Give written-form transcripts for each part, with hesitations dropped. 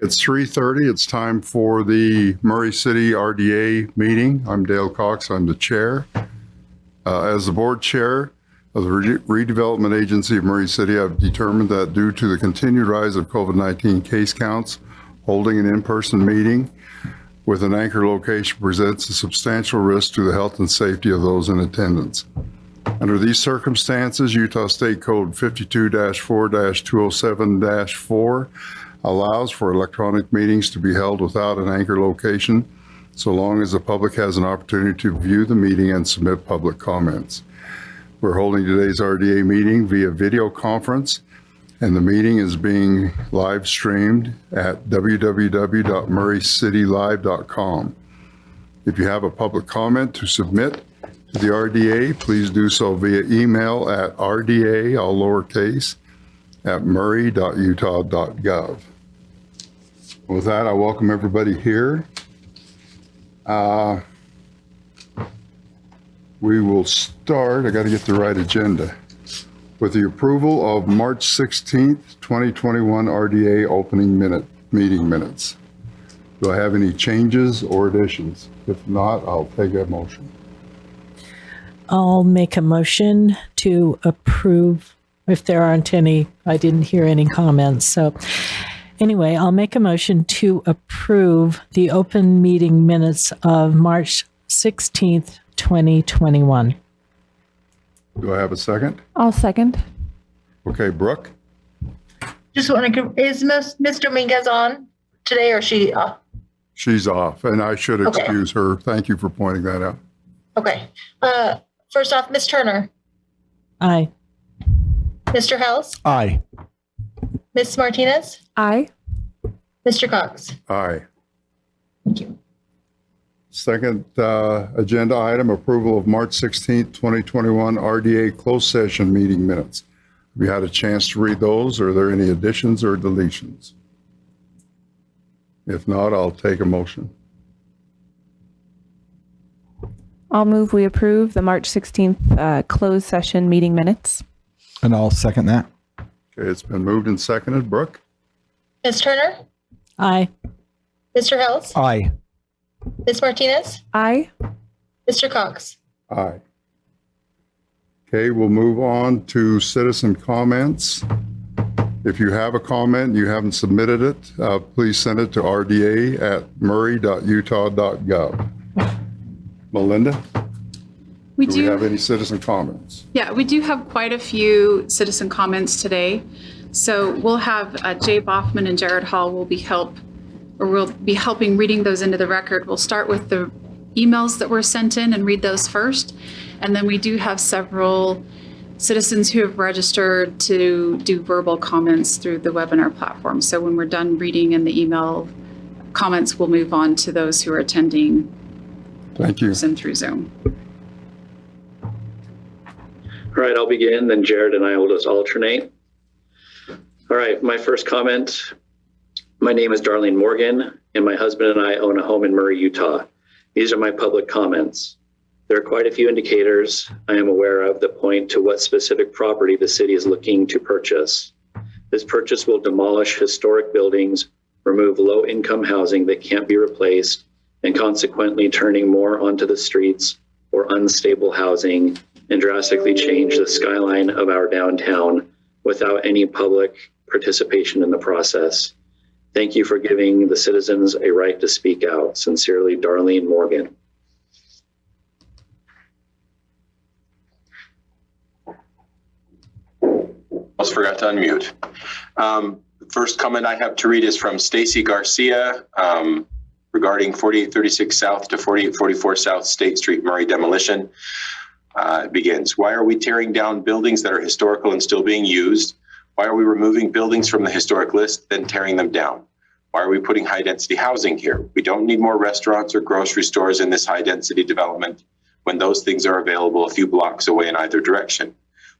It's 3:30. It's time for the Murray City RDA meeting. I'm Dale Cox. I'm the chair. As the board chair of the Redevelopment Agency of Murray City, I've determined that due to the continued rise of COVID-19 case counts, holding an in-person meeting with an anchor location presents a substantial risk to the health and safety of those in attendance. Under these circumstances, Utah State Code 52-4-207-4 allows for electronic meetings to be held without an anchor location, so long as the public has an opportunity to view the meeting and submit public comments. We're holding today's RDA meeting via video conference, and the meeting is being live streamed at www.murraycitylive.com. If you have a public comment to submit to the RDA, please do so via email at rda, all lowercase, at murray.utah.gov. With that, I welcome everybody here. We will start, I got to get the right agenda, with the approval of March 16th, 2021 RDA opening meeting minutes. Do I have any changes or additions? If not, I'll take a motion. I'll make a motion to approve. If there aren't any, I didn't hear any comments. So anyway, I'll make a motion to approve the open meeting minutes of March 16th, 2021. Do I have a second? I'll second. Okay, Brooke? Just want to, is Mr. Dominguez on today or she off? She's off, and I should excuse her. Thank you for pointing that out. Okay. First off, Ms. Turner, Aye. Mr. House, Aye. Ms. Martinez, Aye. Mr. Cox. Aye. Thank you. Second agenda item, approval of March 16th, 2021 RDA closed session meeting minutes. Have you had a chance to read those? Are there any additions or deletions? If not, I'll take a motion. I'll move we approve the March 16th closed session meeting minutes. And I'll second that. Okay, it's been moved and seconded. Brooke? Ms. Turner, Aye. Mr. House, Aye. Ms. Martinez, Aye. Mr. Cox. Aye. Okay, we'll move on to citizen comments. If you have a comment and you haven't submitted it, please send it to rda@murray.utah.gov. Melinda, We do we have any citizen comments? Yeah, we do have quite a few citizen comments today. So we'll have Jay Boffman and Jared Hall will be helping reading those into the record. We'll start with the emails that were sent in and read those first. And then we do have several citizens who have registered to do verbal comments through the webinar platform. So when we're done reading in the email comments, we'll move on to those who are attending. Thank you. Through Zoom. All right, I'll begin, then Jared and I will just alternate. All right, my first comment. My name is Darlene Morgan, and my husband and I own a home in Murray, Utah. These are my public comments. There are quite a few indicators I am aware of that point to what specific property the city is looking to purchase. This purchase will demolish historic buildings, remove low-income housing that can't be replaced, and consequently turning more onto the streets or unstable housing and drastically change the skyline of our downtown without any public participation in the process. Thank you for giving the citizens a right to speak out. Sincerely, Darlene Morgan. Almost forgot to unmute. First comment I have to read is from Stacy Garcia regarding 4836 South to 4844 South State Street, Murray demolition. It begins, why are we tearing down buildings that are historical and still being used? Why are we removing buildings from the historic list, then tearing them down? Why are we putting high density housing here? We don't need more restaurants or grocery stores in this high density development when those things are available a few blocks away in either direction.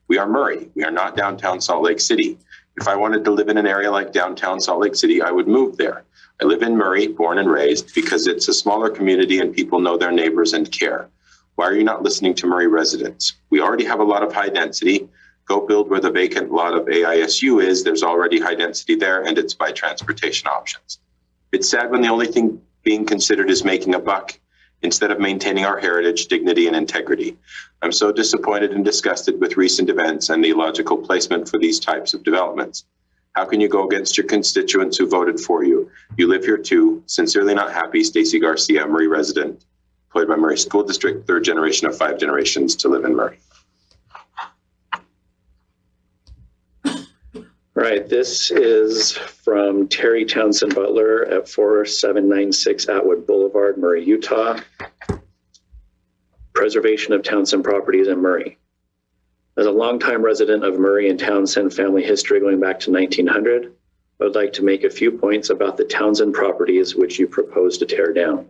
We are Murray. We are not downtown Salt Lake City. If I wanted to live in an area like downtown Salt Lake City, I would move there. I live in Murray, born and raised, because it's a smaller community and people know their neighbors and care. Why are you not listening to Murray residents? We already have a lot of high density. Go build where the vacant lot of AISU is. There's already high density there, and it's by transportation options. It's sad when the only thing being considered is making a buck instead of maintaining our heritage, dignity, and integrity. I'm so disappointed and disgusted with recent events and the illogical placement for these types of developments. How can you go against your constituents who voted for you? You live here too. Sincerely not happy, Stacy Garcia, Murray resident, employed by Murray School District, third generation of 5 generations to live in Murray. All right, this is from Terry Townsend Butler at 4796 Atwood Boulevard, Murray, Utah. Preservation of Townsend properties in Murray. As a longtime resident of Murray and Townsend family history going back to 1900, I would like to make a few points about the Townsend properties which you propose to tear down.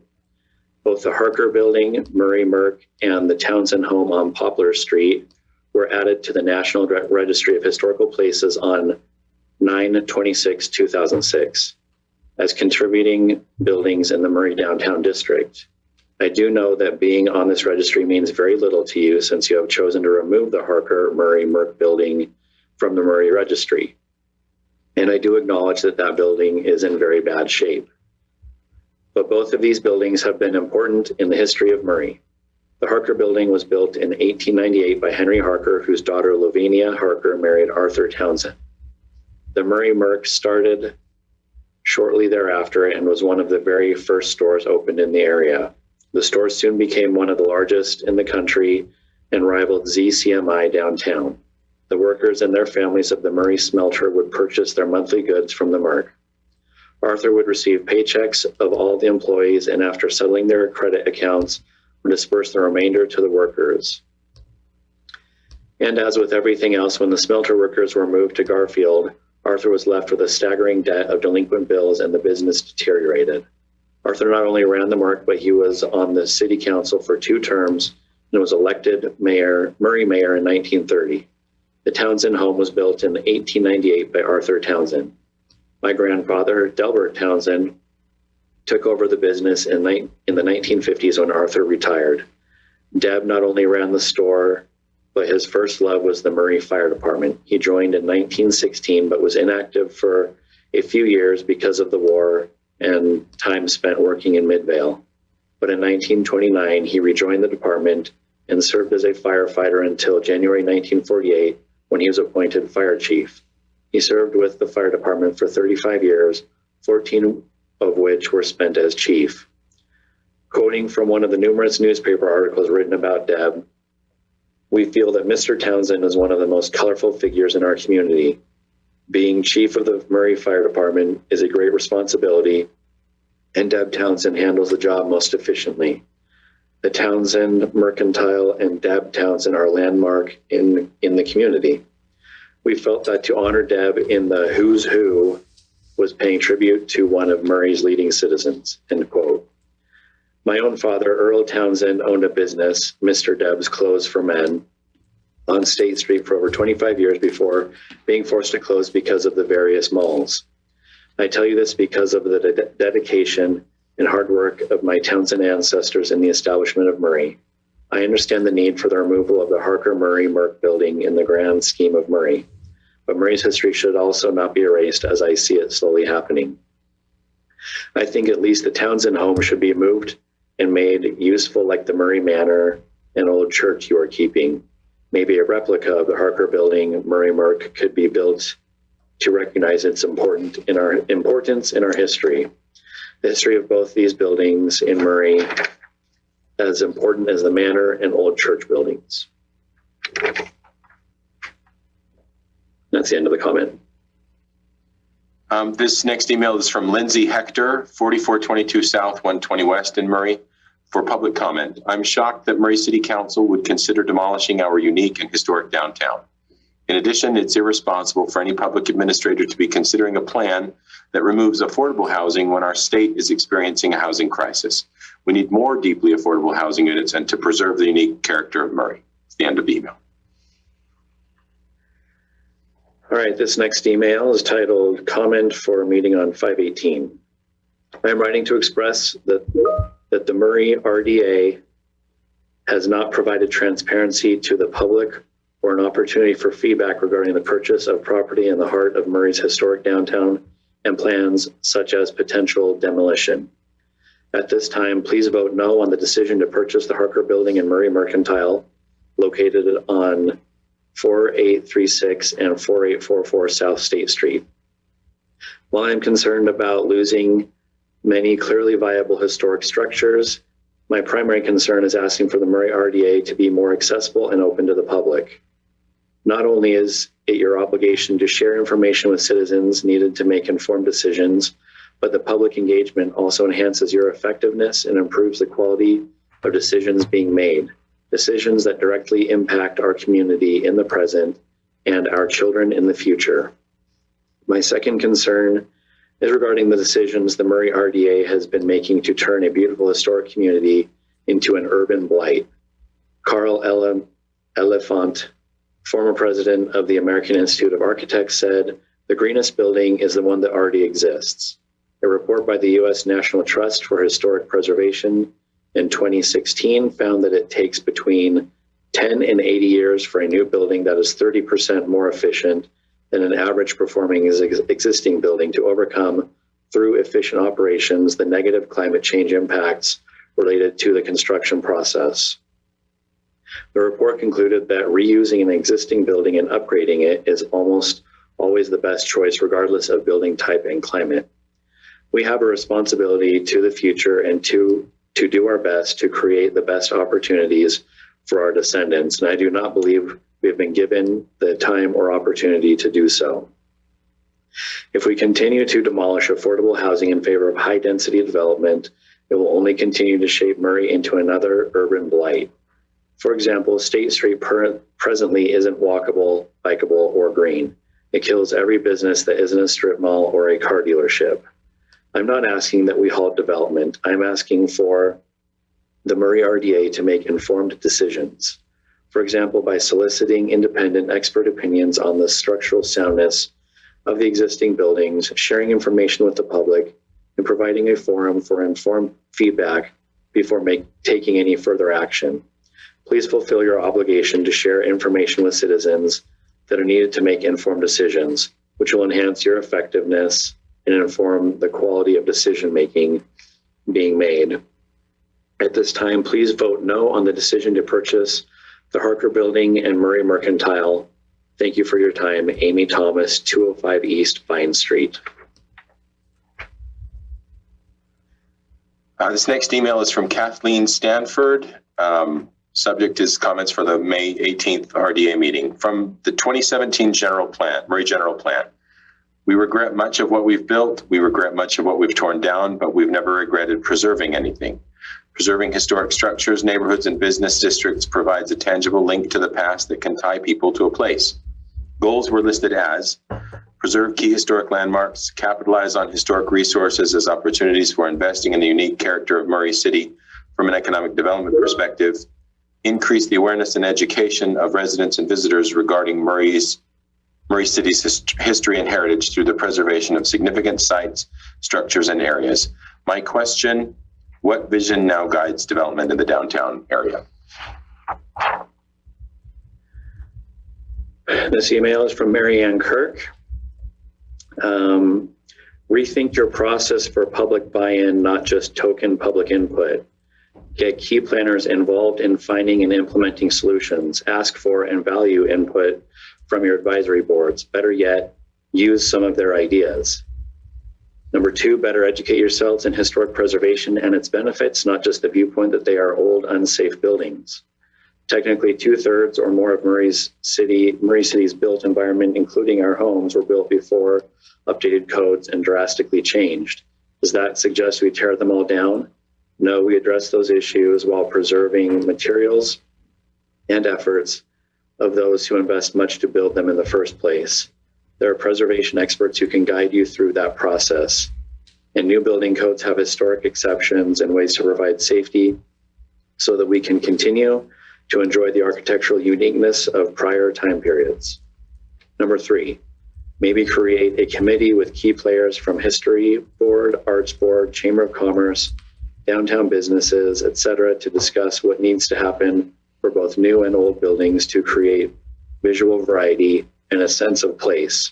Both the Harker Building, Murray Merck, and the Townsend home on Poplar Street were added to the National Registry of Historical Places on 9/26/2006 as contributing buildings in the Murray downtown district. I do know that being on this registry means very little to you since you have chosen to remove the Harker Murray Merck building from the Murray registry. And I do acknowledge that that building is in very bad shape. But both of these buildings have been important in the history of Murray. The Harker building was built in 1898 by Henry Harker, whose daughter Lavinia Harker married Arthur Townsend. The Murray Merck started shortly thereafter and was one of the very first stores opened in the area. The store soon became one of the largest in the country and rivaled ZCMI downtown. The workers and their families of the Murray smelter would purchase their monthly goods from the Merck. Arthur would receive paychecks of all the employees and after settling their credit accounts, would disperse the remainder to the workers. And as with everything else, when the smelter workers were moved to Garfield, Arthur was left with a staggering debt of delinquent bills and the business deteriorated. Arthur not only ran the Merck, but he was on the city council for 2 terms and was elected Murray mayor in 1930. The Townsend home was built in 1898 by Arthur Townsend. My grandfather, Delbert Townsend, took over the business in the 1950s when Arthur retired. Deb not only ran the store, but his first love was the Murray Fire Department. He joined in 1916, but was inactive for a few years because of the war and time spent working in Midvale. But in 1929, he rejoined the department and served as a firefighter until January 1948, when he was appointed fire chief. He served with the fire department for 35 years, 14 of which were spent as chief. Quoting from one of the numerous newspaper articles written about Deb, we feel that Mr. Townsend is one of the most colorful figures in our community. Being chief of the Murray Fire Department is a great responsibility, and Deb Townsend handles the job most efficiently. The Townsend Mercantile and Deb Townsend are a landmark in the community. We felt that to honor Deb in the who's who was paying tribute to one of Murray's leading citizens, end quote. My own father, Earl Townsend, owned a business, Mr. Deb's Clothes for Men, on State Street for over 25 years before being forced to close because of the various malls. I tell you this because of the dedication and hard work of my Townsend ancestors in the establishment of Murray. I understand the need for the removal of the Harker Murray Merck building in the grand scheme of Murray, but Murray's history should also not be erased as I see it slowly happening. I think at least the Townsend home should be moved and made useful like the Murray Manor and old church you are keeping. Maybe a replica of the Harker building, Murray Merck, could be built to recognize its importance in our history. The history of both these buildings in Murray as important as the manor and old church buildings. That's the end of the comment. This next email is from Lindsay Hector, 4422 South, 120 West in Murray, for public comment. I'm shocked that Murray City Council would consider demolishing our unique and historic downtown. In addition, it's irresponsible for any public administrator to be considering a plan that removes affordable housing when our state is experiencing a housing crisis. We need more deeply affordable housing units and to preserve the unique character of Murray. It's the end of the email. All right, this next email is titled Comment for a Meeting on 5/18. I'm writing to express that the Murray RDA has not provided transparency to the public or an opportunity for feedback regarding the purchase of property in the heart of Murray's historic downtown and plans such as potential demolition. At this time, please vote no on the decision to purchase the Harker Building in Murray Mercantile, located on 4836 and 4844 South State Street. While I'm concerned about losing many clearly viable historic structures, my primary concern is asking for the Murray RDA to be more accessible and open to the public. Not only is it your obligation to share information with citizens needed to make informed decisions, but the public engagement also enhances your effectiveness and improves the quality of decisions being made, decisions that directly impact our community in the present and our children in the future. My second concern is regarding the decisions the Murray RDA has been making to turn a beautiful historic community into an urban blight. Carl Elephant, former president of the American Institute of Architects, said, "The greenest building is the one that already exists." A report by the U.S. National Trust for Historic Preservation in 2016 found that it takes between 10 and 80 years for a new building that is 30% more efficient than an average performing existing building to overcome, through efficient operations, the negative climate change impacts related to the construction process. The report concluded that reusing an existing building and upgrading it is almost always the best choice, regardless of building type and climate. We have a responsibility to the future and to do our best to create the best opportunities for our descendants, and I do not believe we have been given the time or opportunity to do so. If we continue to demolish affordable housing in favor of high-density development, it will only continue to shape Murray into another urban blight. For example, State Street presently isn't walkable, bikeable, or green. It kills every business that isn't a strip mall or a car dealership. I'm not asking that we halt development. I'm asking for the Murray RDA to make informed decisions. For example, by soliciting independent expert opinions on the structural soundness of the existing buildings, sharing information with the public, and providing a forum for informed feedback before taking any further action. Please fulfill your obligation to share information with citizens that are needed to make informed decisions, which will enhance your effectiveness and inform the quality of decision-making being made. At this time, please vote no on the decision to purchase the Harker Building and Murray Mercantile. Thank you for your time. Amy Thomas, 205 East Vine Street. This next email is from Kathleen Stanford. Subject is comments for the May 18th RDA meeting. From the 2017 Murray General Plan. We regret much of what we've built. We regret much of what we've torn down, but we've never regretted preserving anything. Preserving historic structures, neighborhoods, and business districts provides a tangible link to the past that can tie people to a place. Goals were listed as preserve key historic landmarks, capitalize on historic resources as opportunities for investing in the unique character of Murray City from an economic development perspective, increase the awareness and education of residents and visitors regarding Murray City's history and heritage through the preservation of significant sites, structures, and areas. My question, what vision now guides development in the downtown area? This email is from Mary Ann Kirk. Rethink your process for public buy-in, not just token public input. Get key planners involved in finding and implementing solutions. Ask for and value input from your advisory boards. Better yet, use some of their ideas. Number 2, better educate yourselves in historic preservation and its benefits, not just the viewpoint that they are old, unsafe buildings. Technically, 2/3 or more of Murray City's built environment, including our homes, were built before updated codes and drastically changed. Does that suggest we tear them all down? No, we address those issues while preserving materials and efforts of those who invest much to build them in the first place. There are preservation experts who can guide you through that process. And new building codes have historic exceptions and ways to provide safety so that we can continue to enjoy the architectural uniqueness of prior time periods. Number 3, maybe create a committee with key players from History Board, Arts Board, Chamber of Commerce, downtown businesses, etc., to discuss what needs to happen for both new and old buildings to create visual variety and a sense of place.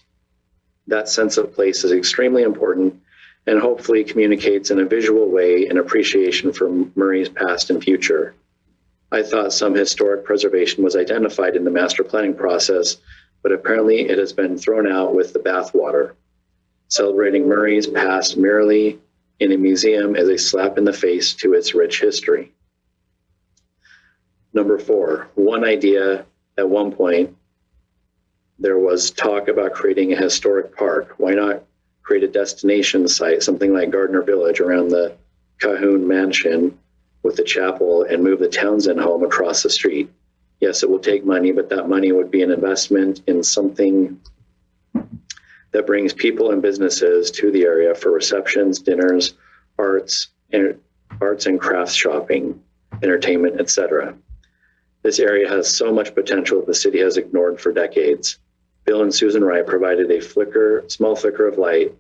That sense of place is extremely important and hopefully communicates in a visual way an appreciation for Murray's past and future. I thought some historic preservation was identified in the master planning process, but apparently it has been thrown out with the bathwater. Celebrating Murray's past merely in a museum is a slap in the face to its rich history. Number 4, one idea at one point, there was talk about creating a historic park. Why not create a destination site, something like Gardner Village around the Cahoon Mansion with the chapel, and move the Townsend home across the street? Yes, it will take money, but that money would be an investment in something that brings people and businesses to the area for receptions, dinners, arts and crafts shopping, entertainment, etc. This area has so much potential that the city has ignored for decades. Bill and Susan Wright provided a small flicker of light,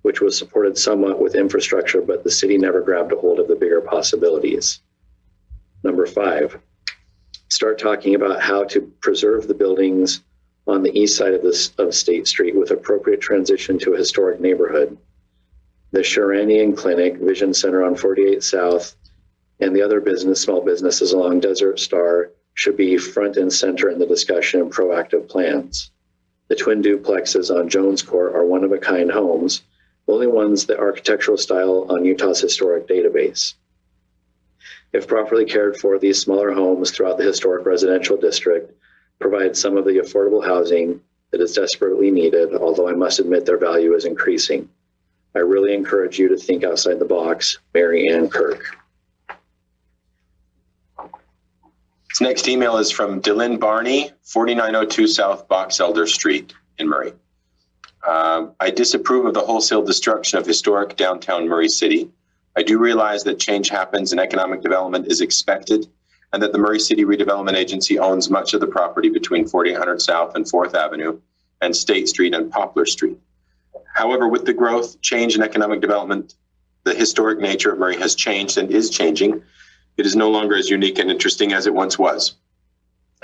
which was supported somewhat with infrastructure, but the city never grabbed a hold of the bigger possibilities. Number 5, start talking about how to preserve the buildings on the east side of State Street with appropriate transition to a historic neighborhood. The Sharanian Clinic, Vision Center on 48 South, and the other small businesses along Desert Star should be front and center in the discussion and proactive plans. The twin duplexes on Jones Court are one-of-a-kind homes, only ones that architectural style on Utah's historic database. If properly cared for, these smaller homes throughout the historic residential district provide some of the affordable housing that is desperately needed, although I must admit their value is increasing. I really encourage you to think outside the box. Mary Ann Kirk. This next email is from Dylan Barney, 4902 South Box Elder Street in Murray. I disapprove of the wholesale destruction of historic downtown Murray City. I do realize that change happens and economic development is expected, and that the Murray City Redevelopment Agency owns much of the property between 4800 South and 4th Avenue and State Street and Poplar Street. However, with the growth, change, and economic development, the historic nature of Murray has changed and is changing. It is no longer as unique and interesting as it once was.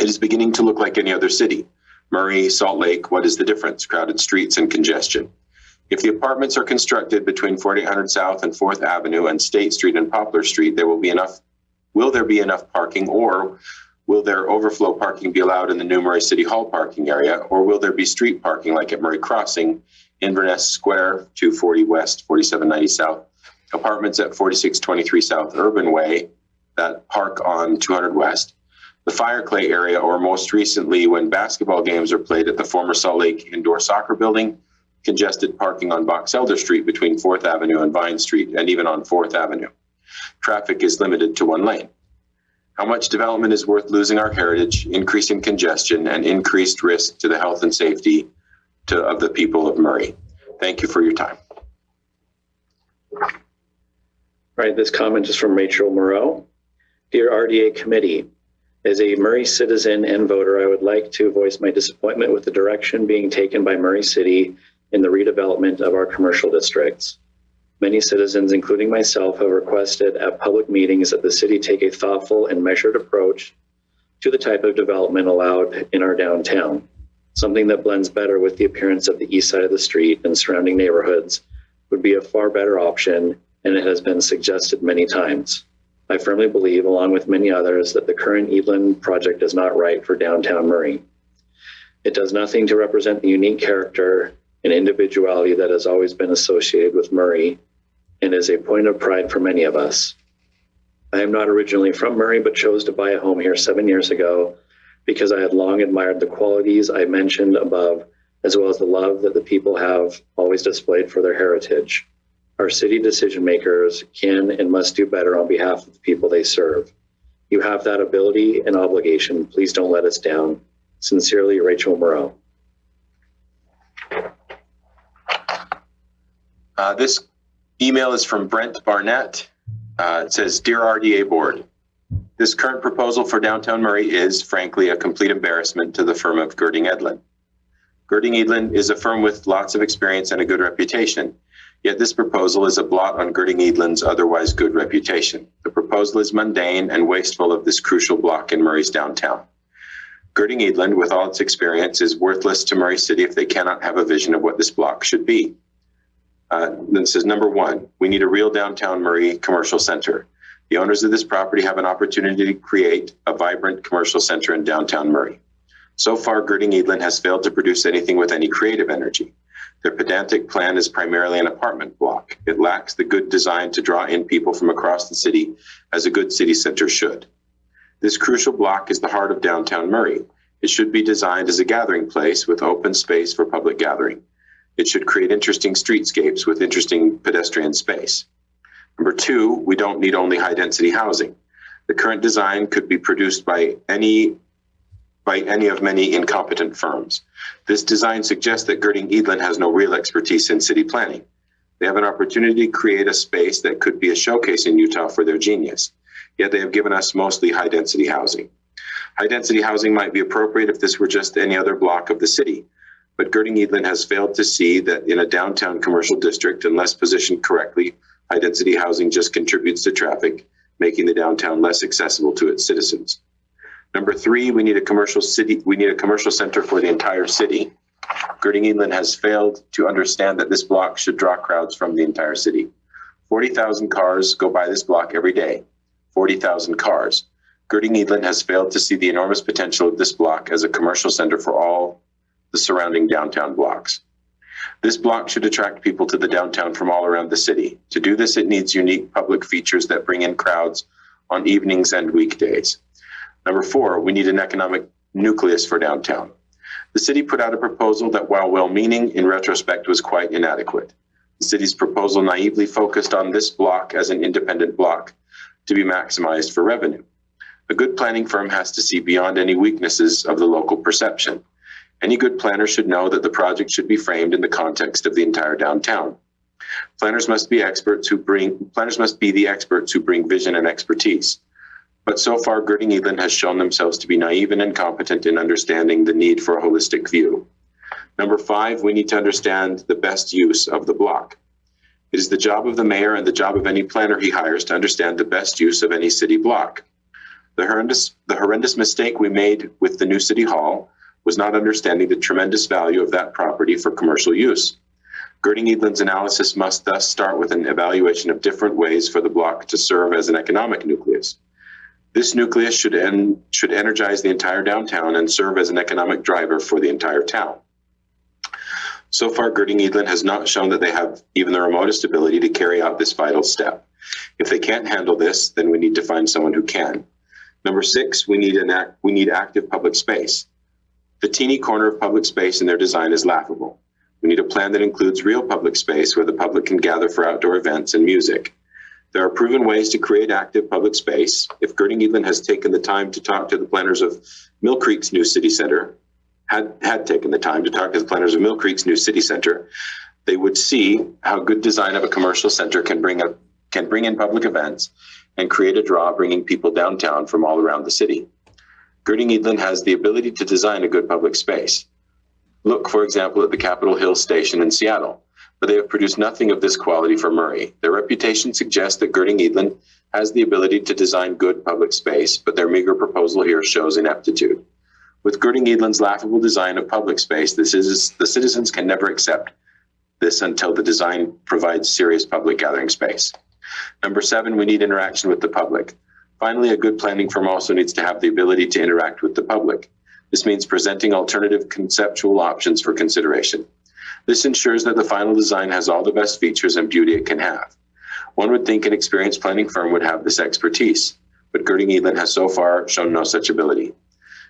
It is beginning to look like any other city. Murray, Salt Lake, what is the difference? Crowded streets and congestion. If the apartments are constructed between 4800 South and 4th Avenue and State Street and Poplar Street, will there be enough parking, or will there overflow parking be allowed in the new Murray City Hall parking area, or will there be street parking like at Murray Crossing, Inverness Square, 240 West, 4790 South, apartments at 4623 South Urban Way that park on 200 West, the Fireclay area, or most recently when basketball games are played at the former Salt Lake Indoor Soccer Building, congested parking on Box Elder Street between 4th Avenue and Vine Street, and even on 4th Avenue. Traffic is limited to one lane. How much development is worth losing our heritage, increasing congestion, and increased risk to the health and safety of the people of Murray? Thank you for your time. All right, this comment is from Rachel Moreau. Dear RDA Committee, as a Murray citizen and voter, I would like to voice my disappointment with the direction being taken by Murray City in the redevelopment of our commercial districts. Many citizens, including myself, have requested at public meetings that the city take a thoughtful and measured approach to the type of development allowed in our downtown, something that blends better with the appearance of the east side of the street and surrounding neighborhoods would be a far better option, and it has been suggested many times. I firmly believe, along with many others, that the current Eastland project is not right for downtown Murray. It does nothing to represent the unique character and individuality that has always been associated with Murray and is a point of pride for many of us. I am not originally from Murray, but chose to buy a home here 7 years ago because I had long admired the qualities I mentioned above, as well as the love that the people have always displayed for their heritage. Our city decision makers can and must do better on behalf of the people they serve. You have that ability and obligation. Please don't let us down. Sincerely, Rachel Moreau. This email is from Brent Barnett. It says, Dear RDA Board, this current proposal for downtown Murray is, frankly, a complete embarrassment to the firm of Girding Edlin. Girding Edlin is a firm with lots of experience and a good reputation. Yet this proposal is a blot on Girding Edlin's otherwise good reputation. The proposal is mundane and wasteful of this crucial block in Murray's downtown. Girding Eadland, with all its experience, is worthless to Murray City if they cannot have a vision of what this block should be. Then it says, number one, we need a real downtown Murray commercial center. The owners of this property have an opportunity to create a vibrant commercial center in downtown Murray. So far, Girding Eadland has failed to produce anything with any creative energy. Their pedantic plan is primarily an apartment block. It lacks the good design to draw in people from across the city as a good city center should. This crucial block is the heart of downtown Murray. It should be designed as a gathering place with open space for public gathering. It should create interesting streetscapes with interesting pedestrian space. Number two, we don't need only high-density housing. The current design could be produced by any of many incompetent firms. This design suggests that Girding Eadland has no real expertise in city planning. They have an opportunity to create a space that could be a showcase in Utah for their genius, yet they have given us mostly high-density housing. High-density housing might be appropriate if this were just any other block of the city, but Girding Eadland has failed to see that in a downtown commercial district, unless positioned correctly, high-density housing just contributes to traffic, making the downtown less accessible to its citizens. Number three, we need a commercial center for the entire city. Girding Eadland has failed to understand that this block should draw crowds from the entire city. 40,000 cars go by this block every day. 40,000 cars. Girding Eadland has failed to see the enormous potential of this block as a commercial center for all the surrounding downtown blocks. This block should attract people to the downtown from all around the city. To do this, it needs unique public features that bring in crowds on evenings and weekdays. Number four, we need an economic nucleus for downtown. The city put out a proposal that, while well-meaning, in retrospect was quite inadequate. The city's proposal naively focused on this block as an independent block to be maximized for revenue. A good planning firm has to see beyond any weaknesses of the local perception. Any good planner should know that the project should be framed in the context of the entire downtown. Planners must be the experts who bring vision and expertise. But so far, Girding Eadland has shown themselves to be naive and incompetent in understanding the need for a holistic view. Number five, we need to understand the best use of the block. It is the job of the mayor and the job of any planner he hires to understand the best use of any city block. The horrendous mistake we made with the new city hall was not understanding the tremendous value of that property for commercial use. Girding Eadland's analysis must thus start with an evaluation of different ways for the block to serve as an economic nucleus. This nucleus should energize the entire downtown and serve as an economic driver for the entire town. So far, Girding Eadland has not shown that they have even the remotest ability to carry out this vital step. If they can't handle this, then we need to find someone who can. Number six, we need active public space. The teeny corner of public space in their design is laughable. We need a plan that includes real public space where the public can gather for outdoor events and music. There are proven ways to create active public space. If Girding Eadland has taken the time to talk to the planners of Mill Creek's new city center, had taken the time to talk to the planners of Mill Creek's new city center, they would see how good design of a commercial center can bring in public events and create a draw, bringing people downtown from all around the city. Girding Eadland has the ability to design a good public space. Look, for example, at the Capitol Hill station in Seattle, but they have produced nothing of this quality for Murray. Their reputation suggests that Girding Eadland has the ability to design good public space, but their meager proposal here shows ineptitude. With Girding Eadland's laughable design of public space, the citizens can never accept this until the design provides serious public gathering space. Number seven, we need interaction with the public. Finally, a good planning firm also needs to have the ability to interact with the public. This means presenting alternative conceptual options for consideration. This ensures that the final design has all the best features and beauty it can have. One would think an experienced planning firm would have this expertise, but Girding Eadland has so far shown no such ability.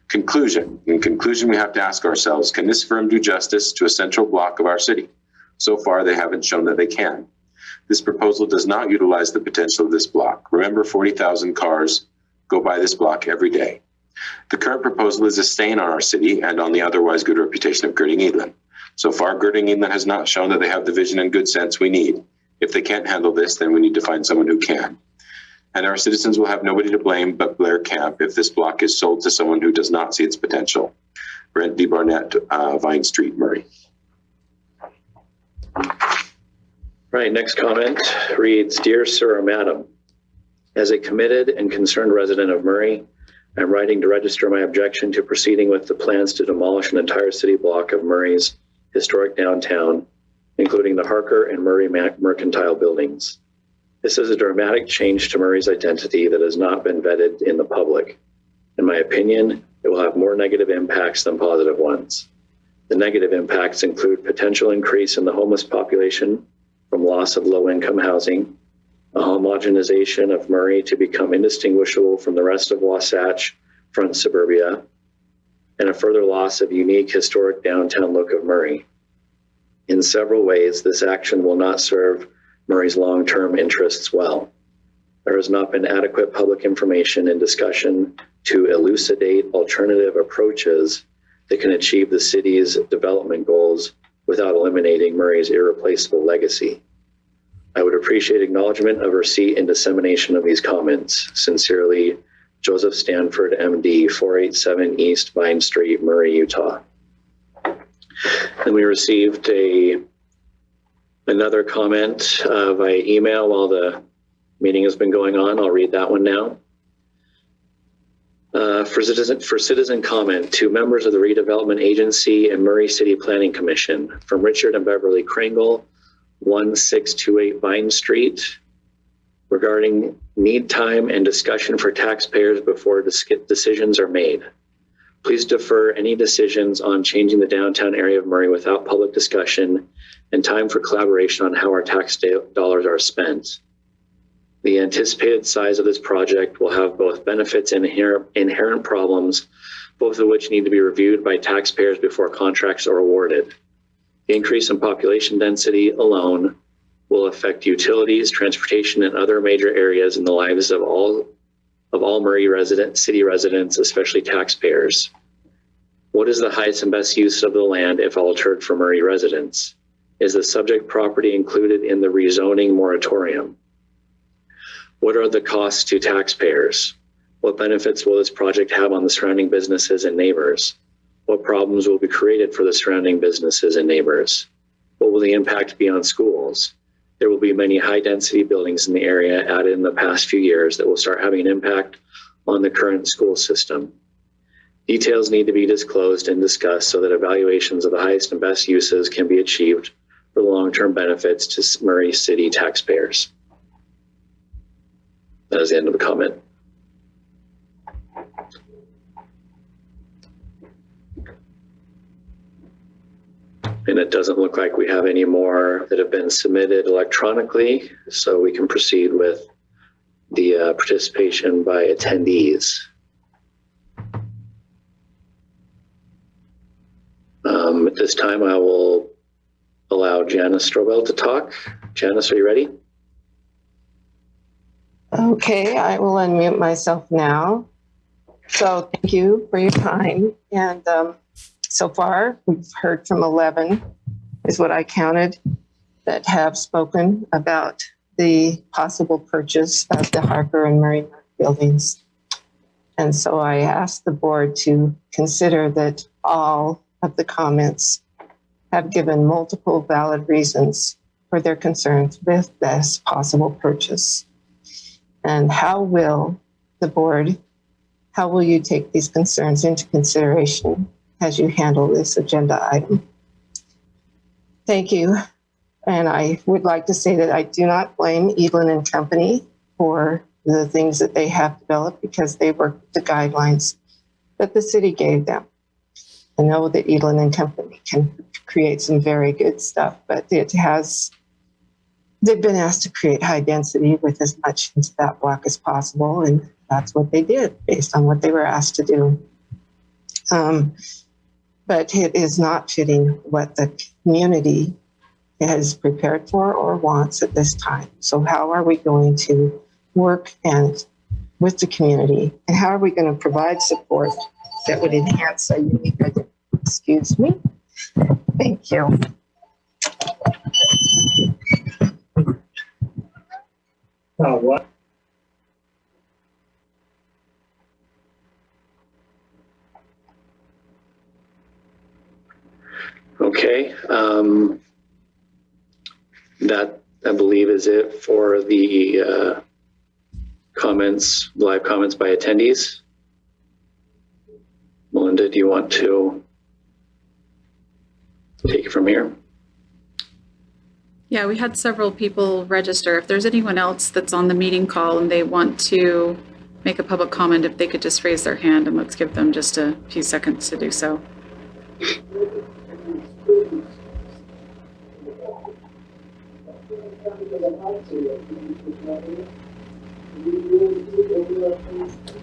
Conclusion. In conclusion, we have to ask ourselves, can this firm do justice to a central block of our city? So far, they haven't shown that they can. This proposal does not utilize the potential of this block. Remember, 40,000 cars go by this block every day. The current proposal is a stain on our city and on the otherwise good reputation of Girding Eadland. So far, Girding Eadland has not shown that they have the vision and good sense we need. If they can't handle this, then we need to find someone who can. And our citizens will have nobody to blame but Blair Camp if this block is sold to someone who does not see its potential. Brent D. Barnett, Vine Street, Murray. Right, next comment reads, Dear Sir or Madam, as a committed and concerned resident of Murray, I'm writing to register my objection to proceeding with the plans to demolish an entire city block of Murray's historic downtown, including the Harker and Murray Mercantile buildings. This is a dramatic change to Murray's identity that has not been vetted in the public. In my opinion, it will have more negative impacts than positive ones. The negative impacts include potential increase in the homeless population from loss of low-income housing, a homogenization of Murray to become indistinguishable from the rest of Wasatch Front suburbia, and a further loss of unique historic downtown look of Murray. In several ways, this action will not serve Murray's long-term interests well. There has not been adequate public information and discussion to elucidate alternative approaches that can achieve the city's development goals without eliminating Murray's irreplaceable legacy. I would appreciate acknowledgement of receipt and dissemination of these comments. Sincerely, Joseph Stanford, MD, 487 East Vine Street, Murray, Utah. And we received another comment via email while the meeting has been going on. I'll read that one now. For citizen comment to members of the Redevelopment Agency and Murray City Planning Commission, from Richard and Beverly Kringle, 1628 Vine Street, regarding need time and discussion for taxpayers before decisions are made. Please defer any decisions on changing the downtown area of Murray without public discussion and time for collaboration on how our tax dollars are spent. The anticipated size of this project will have both benefits and inherent problems, both of which need to be reviewed by taxpayers before contracts are awarded. The increase in population density alone will affect utilities, transportation, and other major areas in the lives of all Murray city residents, especially taxpayers. What is the highest and best use of the land if altered for Murray residents? Is the subject property included in the rezoning moratorium? What are the costs to taxpayers? What benefits will this project have on the surrounding businesses and neighbors? What problems will be created for the surrounding businesses and neighbors? What will the impact be on schools? There will be many high-density buildings in the area added in the past few years that will start having an impact on the current school system. Details need to be disclosed and discussed so that evaluations of the highest and best uses can be achieved for the long-term benefits to Murray City taxpayers. That is the end of the comment. And it doesn't look like we have any more that have been submitted electronically, so we can proceed with the participation by attendees. At this time, I will allow Janice Strobel to talk. Janice, are you ready? Okay, I will unmute myself now. So thank you for your time. And so far, we've heard from 11, is what I counted, that have spoken about the possible purchase of the Harker and Murray buildings. And so I asked the board to consider that all of the comments have given multiple valid reasons for their concerns with this possible purchase. And how will the board, how will you take these concerns into consideration as you handle this agenda item? Thank you. And I would like to say that I do not blame Evelyn and Company for the things that they have developed because they worked with the guidelines that the city gave them. I know that Evelyn and Company can create some very good stuff, but they've been asked to create high density with as much into that block as possible, and that's what they did based on what they were asked to do. But it is not fitting what the community has prepared for or wants at this time. So how are we going to work with the community, and how are we going to provide support that would enhance our unique identity? Excuse me. Thank you. What? Okay. That, I believe, is it for the comments, live comments by attendees. Melinda, do you want to take it from here? Yeah, we had several people register. If there's anyone else that's on the meeting call and they want to make a public comment, if they could just raise their hand, and let's give them just a few seconds to do so.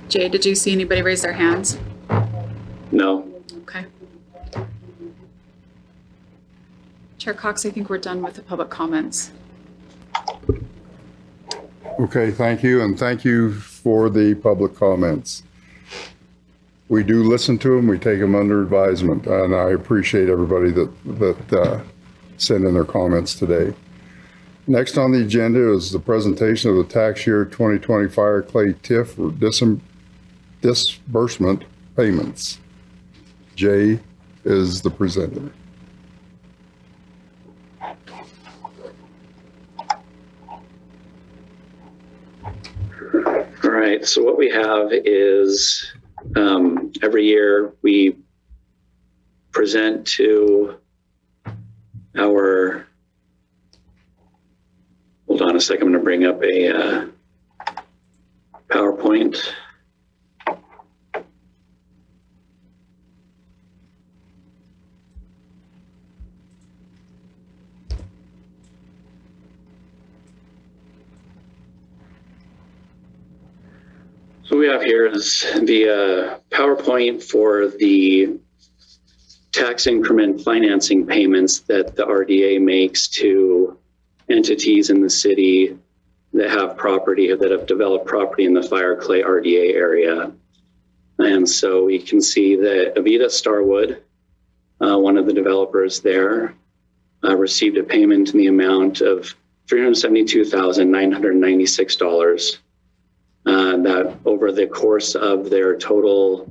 Jay, did you see anybody raise their hands? No. Okay. Chair Cox, I think we're done with the public comments. Okay, thank you, and thank you for the public comments. We do listen to them, we take them under advisement, and I appreciate everybody that sent in their comments today. Next on the agenda is the presentation of the tax year 2020 fire clay TIF or disbursement payments. Jay is the presenter. All right, so what we have is every year we present to our, hold on a second, I'm going to bring up a PowerPoint. So we have here is the PowerPoint for the tax increment financing payments that the RDA makes to entities in the city that have property, that have developed property in the fire clay RDA area. And so we can see that Avita Starwood, one of the developers there, received a payment in the amount of $372,996. That over the course of their total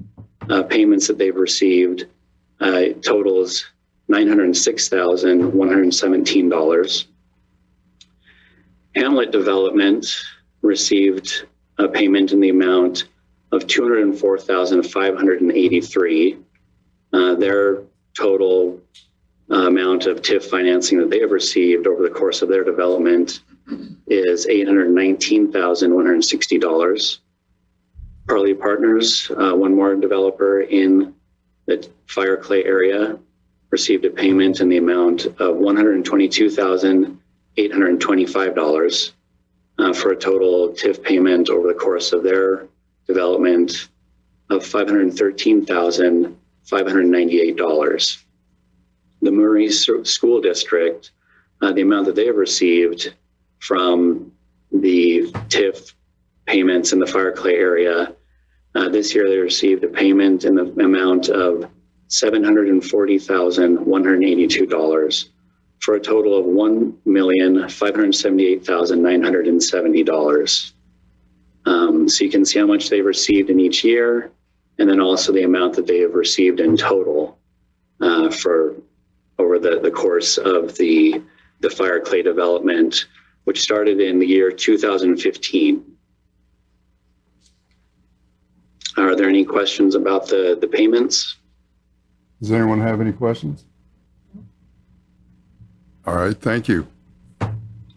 payments that they've received totals $906,117. Hamlet Development received a payment in the amount of $204,583. Their total amount of TIF financing that they have received over the course of their development is $819,160. Parley Partners, one more developer in the fire clay area, received a payment in the amount of $122,825 for a total TIF payment over the course of their development of $513,598. The Murray School District, the amount that they have received from the TIF payments in the fire clay area, this year they received a payment in the amount of $740,182 for a total of $1,578,970. So you can see how much they've received in each year, and then also the amount that they have received in total for over the course of the fire clay development, which started in the year 2015. Are there any questions about the payments? Does anyone have any questions? All right, thank you.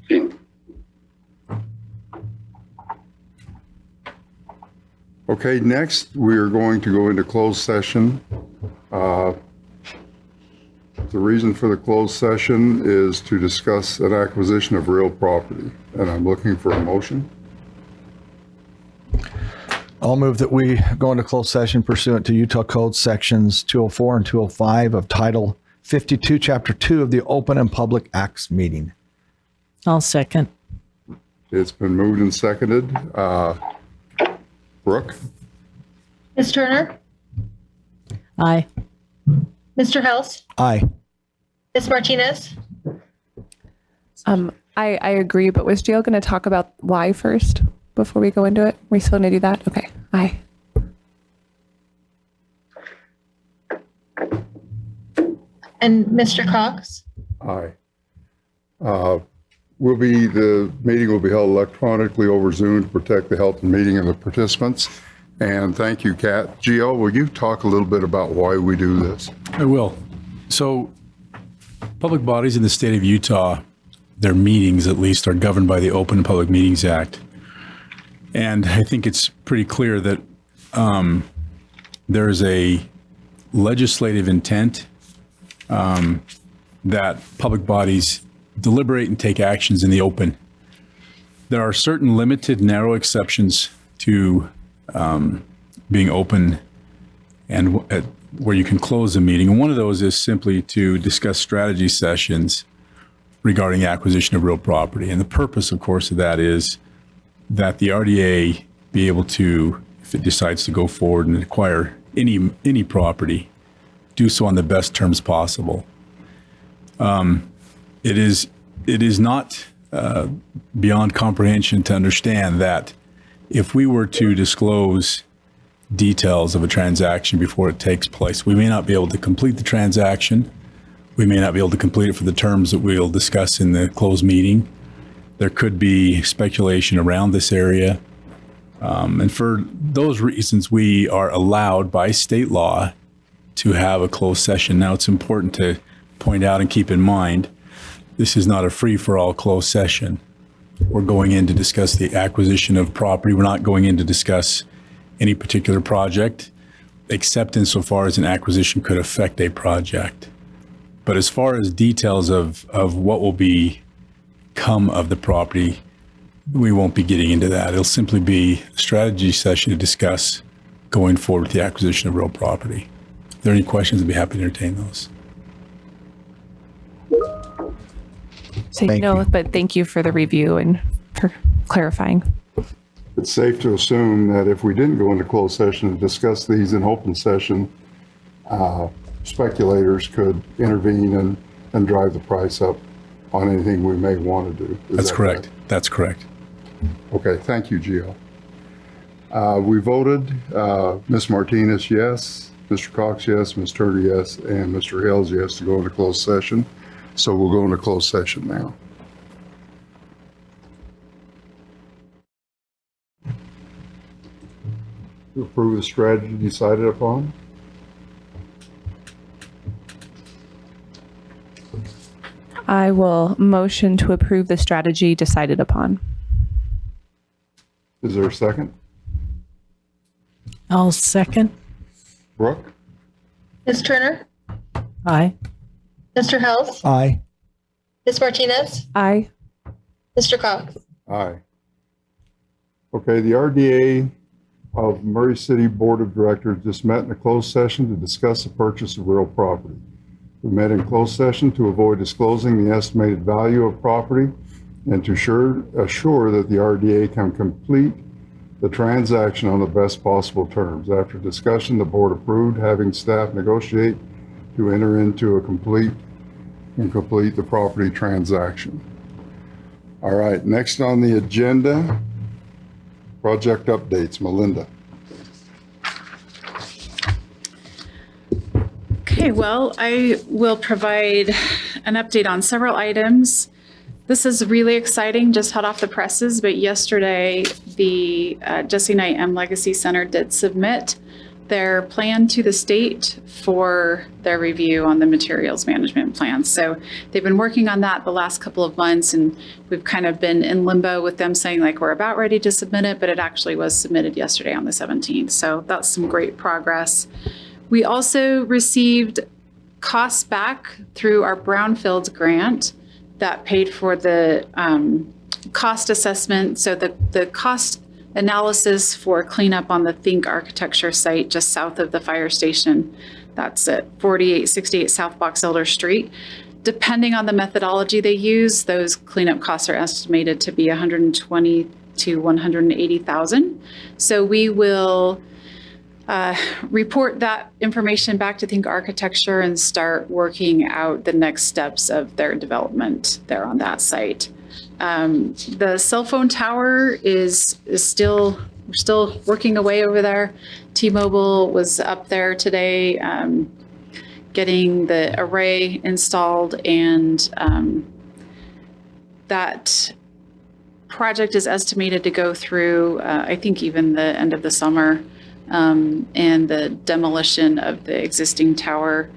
Okay. Okay, next we are going to go into closed session. The reason for the closed session is to discuss an acquisition of real property, and I'm looking for a motion. I'll move that we go into closed session pursuant to Utah Code Sections 204 and 205 of Title 52, Chapter 2 of the Open and Public Acts meeting. I'll second. It's been moved and seconded. Brooke? Ms. Turner, Aye. Mr. House, Aye. Ms. Martinez, I agree, but was Jill going to talk about why first before we go into it? We still going to do that? Okay. Aye. and Mr. Cox. Aye. The meeting will be held electronically over Zoom to protect the health and meeting of the participants. And thank you, Kat. Gio, will you talk a little bit about why we do this? I will. So, public bodies in the state of Utah, their meetings at least, are governed by the Open and Public Meetings Act. And I think it's pretty clear that there is a legislative intent that public bodies deliberate and take actions in the open. There are certain limited, narrow exceptions to being open and where you can close a meeting. And one of those is simply to discuss strategy sessions regarding acquisition of real property. And the purpose, of course, of that is that the RDA be able to, if it decides to go forward and acquire any property, do so on the best terms possible. It is not beyond comprehension to understand that if we were to disclose details of a transaction before it takes place, we may not be able to complete the transaction. We may not be able to complete it for the terms that we'll discuss in the closed meeting. There could be speculation around this area. And for those reasons, we are allowed by state law to have a closed session. Now, it's important to point out and keep in mind, this is not a free-for-all closed session. We're going in to discuss the acquisition of property. We're not going in to discuss any particular project, except insofar as an acquisition could affect a project. But as far as details of what will become of the property, we won't be getting into that. It'll simply be a strategy session to discuss going forward with the acquisition of real property. If there are any questions, I'd be happy to entertain those. So, Thank you. but thank you for the review and for clarifying. It's safe to assume that if we didn't go into closed session and discuss these in open session, speculators could intervene and drive the price up on anything we may want to do. That's correct. That's correct. Okay, thank you, Gio. We voted, Ms. Martinez, yes, Mr. Cox, yes, Ms. Turner, yes, and Mr. Hales, yes, to go into closed session. So we'll go into closed session now. To approve the strategy decided upon? I will motion to approve the strategy decided upon. Is there a second? I'll second. Brooke? Ms. Turner, Aye. Mr. Hales, Aye. Ms. Martinez, Aye. Mr. Cox. Aye. Okay, the RDA of Murray City Board of Directors just met in a closed session to discuss the purchase of real property. We met in closed session to avoid disclosing the estimated value of property and to assure that the RDA can complete the transaction on the best possible terms. After discussion, the board approved having staff negotiate to enter into a complete the property transaction. All right, next on the agenda, project updates. Melinda. Okay, well, I will provide an update on several items. This is really exciting, just hot off the presses, but yesterday the Jesse Knight M Legacy Center did submit their plan to the state for their review on the materials management plan. So they've been working on that the last couple of months, and we've kind of been in limbo with them saying like we're about ready to submit it, but it actually was submitted yesterday on the 17th. So that's some great progress. We also received costs back through our Brownfields grant that paid for the cost assessment. So the cost analysis for cleanup on the Think Architecture site just south of the fire station. That's at 4868 South Box Elder Street. Depending on the methodology they use, those cleanup costs are estimated to be $120,000 to $180,000. So we will report that information back to Think Architecture and start working out the next steps of their development there on that site. The cell phone tower is still, we're still working away over there. T-Mobile was up there today getting the array installed, and that project is estimated to go through, I think, even the end of the summer. and the demolition of the existing tower,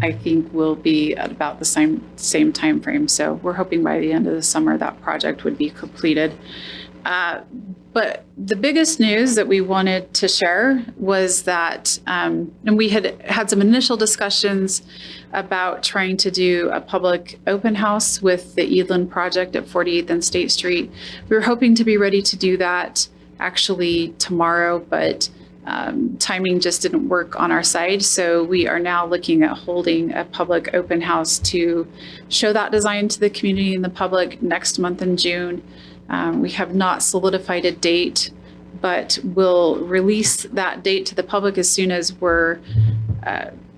I think will be at about the same time frame. So we're hoping by the end of the summer that project would be completed. But the biggest news that we wanted to share was that, and we had some initial discussions about trying to do a public open house with the Eadlin project at 48th and State Street. We were hoping to be ready to do that actually tomorrow, but timing just didn't work on our side. So we are now looking at holding a public open house to show that design to the community and the public next month in June. We have not solidified a date, but we'll release that date to the public as soon as we're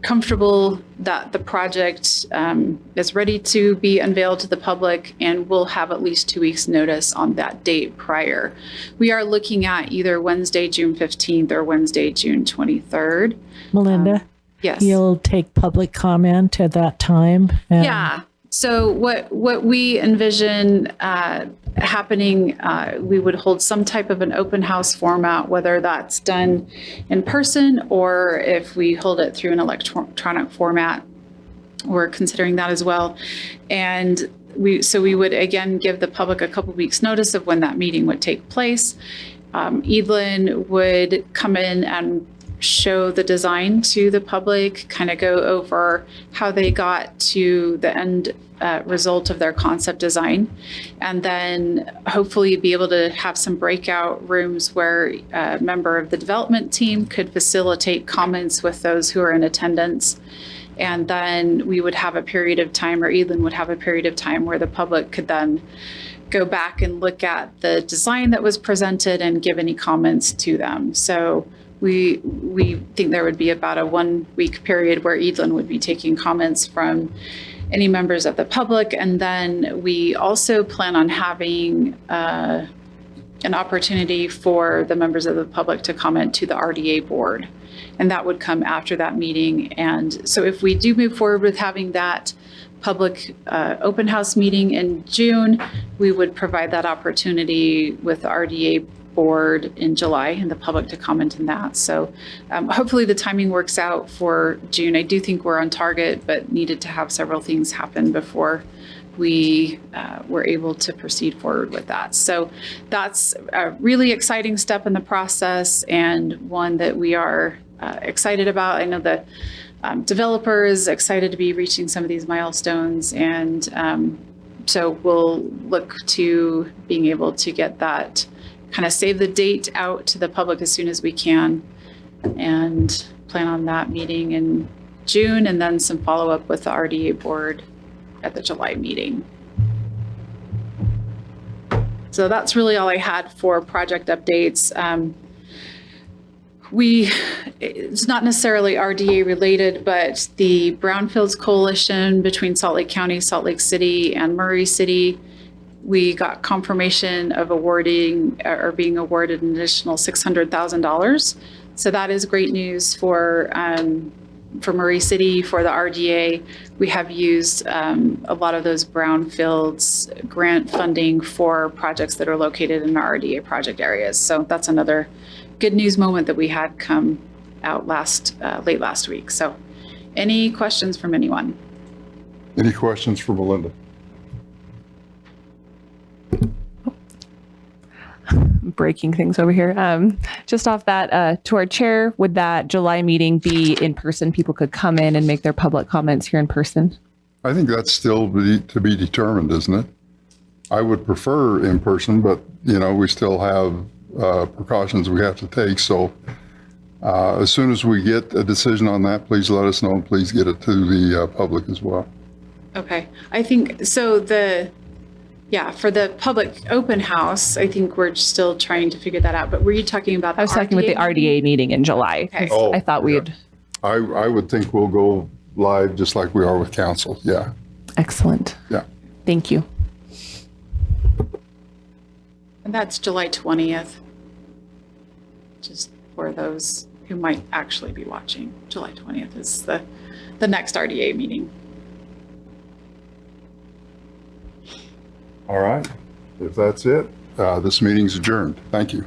comfortable that the project is ready to be unveiled to the public, and we'll have at least 2 weeks notice on that date prior. We are looking at either Wednesday, June 15th or Wednesday, June 23rd. Melinda, Yes. you'll take public comment at that time? Yeah. So what we envision happening, we would hold some type of an open house format, whether that's done in person or if we hold it through an electronic format. We're considering that as well. And we would again give the public a couple weeks notice of when that meeting would take place. Eadlin would come in and show the design to the public, kind of go over how they got to the end result of their concept design, and then hopefully be able to have some breakout rooms where a member of the development team could facilitate comments with those who are in attendance. And then we would have a period of time, or Eadlin would have a period of time where the public could then go back and look at the design that was presented and give any comments to them. So we think there would be about a 1 week period where Eadlin would be taking comments from any members of the public. And then we also plan on having an opportunity for the members of the public to comment to the RDA board. And that would come after that meeting. And so if we do move forward with having that public open house meeting in June, we would provide that opportunity with the RDA board in July and the public to comment on that. So hopefully the timing works out for June. I do think we're on target, but needed to have several things happen before we were able to proceed forward with that. So that's a really exciting step in the process, and one that we are excited about. I know the developer is excited to be reaching some of these milestones, and so we'll look to being able to get that, kind of save the date out to the public as soon as we can, and plan on that meeting in June, and then some follow-up with the RDA board at the July meeting. So that's really all I had for project updates. It's not necessarily RDA related, but the Brownfields Coalition between Salt Lake County, Salt Lake City, and Murray City, we got confirmation of awarding or being awarded an additional $600,000. So that is great news for Murray City, for the RDA. We have used a lot of those Brownfields grant funding for projects that are located in our RDA project areas. So that's another good news moment that we had come out late last week. So any questions from anyone? Any questions for Melinda? Breaking things over here. Just off that, to our chair, would that July meeting be in person? People could come in and make their public comments here in person? I think that's still to be determined, isn't it? I would prefer in person, but we still have precautions we have to take. So as soon as we get a decision on that, please let us know, and please get it to the public as well. Okay, I think so. For the public open house, I think we're still trying to figure that out. But were you talking about? I was talking with the RDA meeting in July. Okay. Oh, I thought we'd. I would think we'll go live just like we are with council. Yeah. Excellent. Yeah. Thank you. And that's July 20th. Just for those who might actually be watching, July 20th is the next RDA meeting. All right. If that's it, this meeting's adjourned. Thank you.